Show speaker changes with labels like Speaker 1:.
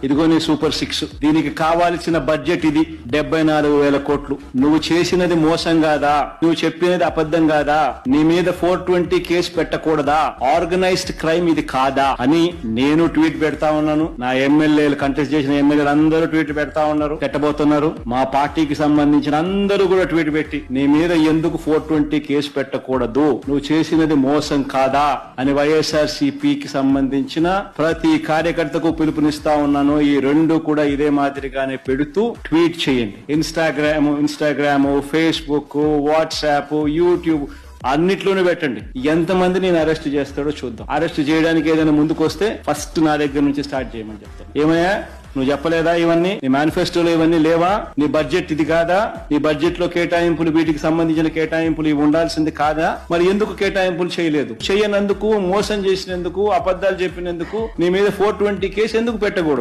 Speaker 1: ఇదిగో నీ సూపర్ 6, దీనికి కావాల్సిన బడ్జెట్ ఇది 74,000 కోట్లు. నువ్వు చేసినది మోసం కాదా? నువ్వు చెప్పినది అబద్ధం కాదా? నీ మీద 420 కేసు పెట్టకూడదా? ఆర్గనైజ్డ్ క్రైమ్ ఇది కాదా అని నేను ట్వీట్ పెడతా ఉన్నాను. నా ఎమ్మెల్యేలు, కంటెస్ట్ చేసిన ఎమ్మెల్యేలు అందరూ ట్వీట్ పెడతా ఉన్నారు, పెట్టబోతున్నారు. మా పార్టీకి సంబంధించిన అందరూ కూడా ట్వీట్ పెట్టి నీ మీద ఎందుకు 420 కేసు పెట్టకూడదు, నువ్వు చేసినది మోసం కాదా అని వైఎస్ఆర్సీపీకి సంబంధించిన ప్రతి కార్యకర్తకు పిలుపునిస్తా ఉన్నాను. ఈ రెండు కూడా ఇదే మాదిరిగానే పెడుతూ ట్వీట్ చేయండి. ఇన్స్టాగ్రామ్, ఫేస్బుక్, వాట్సాప్, యూట్యూబ్ అన్నిట్లోనే పెట్టండి. ఎంతమంది నేను అరెస్ట్ చేస్తాడో చూద్దాం. అరెస్ట్ చేయడానికి ఏదైనా ముందుకు వస్తే ఫస్ట్ నా దగ్గర నుంచి స్టార్ట్ చేయమని చెప్తాను. ఏమయ్యా నువ్వు చెప్పలేదా ఇవన్నీ? నీ మేనిఫెస్టోలో ఇవన్నీ లేవా? నీ బడ్జెట్ ఇది కాదా? నీ బడ్జెట్ లో కేటాయింపులు, వీటికి సంబంధించిన కేటాయింపులు ఇవి ఉండాల్సింది కాదా? మరి ఎందుకు కేటాయింపులు చేయలేదు? చేయనందుకు, మోసం చేసినందుకు, అబద్ధాలు చెప్పినందుకు నీ మీద 420 కేసు ఎందుకు పెట్టకూడదు?